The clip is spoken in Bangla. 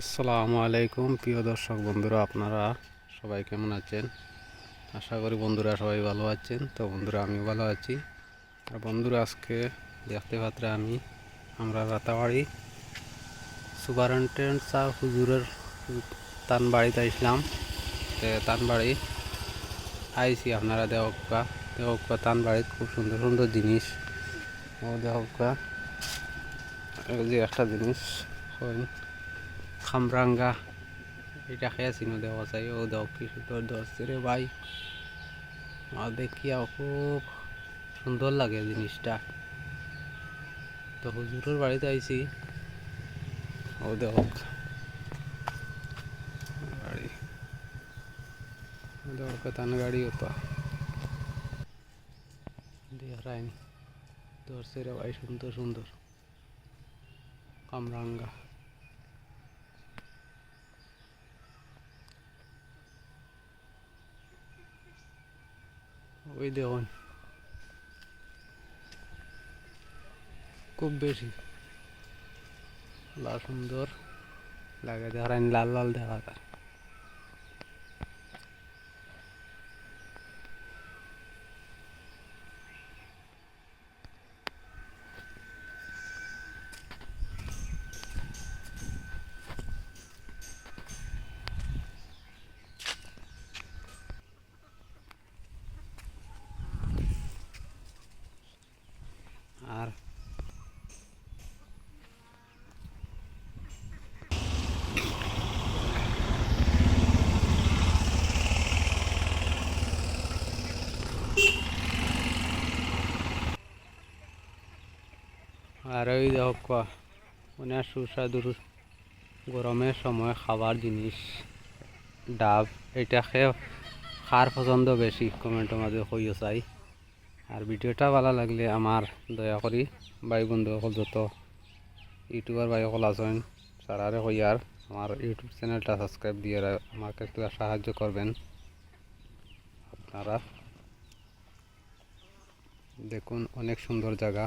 আসসালামু আলাইকুম প্রিয় দর্শক বন্ধুরা, আপনারা সবাই কেমন আছেন? আশা করি বন্ধুরা সবাই ভালো আছেন। তো বন্ধুরা আমিও ভালো আছি। আর বন্ধুরা আজকে দেখতে পাত্রে আমরা রাতাবাড়ি সুপারিনটেন্ডেন্ট স্যার হুজুরের তান বাড়িতে আসলাম। তান বাড়ি আইছি, আপনারা দেহকা তান বাড়িতে খুব সুন্দর সুন্দর জিনিস ও দেহকা যে একটা জিনিস খামরাঙ্গা, এটা খেয়েছি না দেওয়া চাই। ও দেখ কি সুন্দর ধরছে রে ভাই, আর দেখিয়া খুব সুন্দর লাগে জিনিসটা। তো হুজুরের বাড়িতে আইছি, ও দেখ গাড়ি, দেখ তান গাড়ি হতো দেখাইনি ধরছে রে ভাই, সুন্দর সুন্দর কামরাঙ্গা। ওই দেখুন খুব বেশি লাল সুন্দর লাগে, দেখাইনি লাল লাল দেখা যায়। আর আর ওই দেখ মানে সুস্বাদুর গরমের সময় খাবার জিনিস ডাব, এটা খেয়ে কার পছন্দ বেশি কমেন্টের মাঝে কইও চাই। আর ভিডিওটা ভালো লাগলে আমার দয়া করি ভাই বন্ধু সকল যত ইউটিউবার ভাই সকল আছেন সারারে কইয়ার আমার ইউটিউব চ্যানেলটা সাবস্ক্রাইব দিয়ে আমাকে একটু সাহায্য করবেন। আপনারা দেখুন অনেক সুন্দর জায়গা।